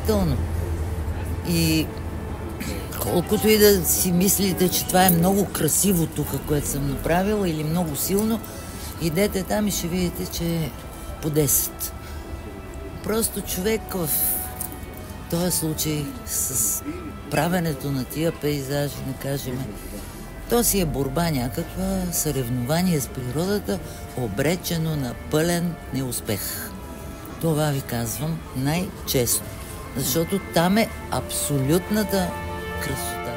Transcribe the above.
изключително. И колкото и да си мислите, че това е много красиво тук, което съм направила, или много силно, идете там и ще видите, че е по 10. Просто човек в този случай с правенето на тия пейзажи, да кажем, то си е борба някаква, съревнование с природата, обречено на пълен неуспех. Това ви казвам най-често, защото там е абсолютната красота.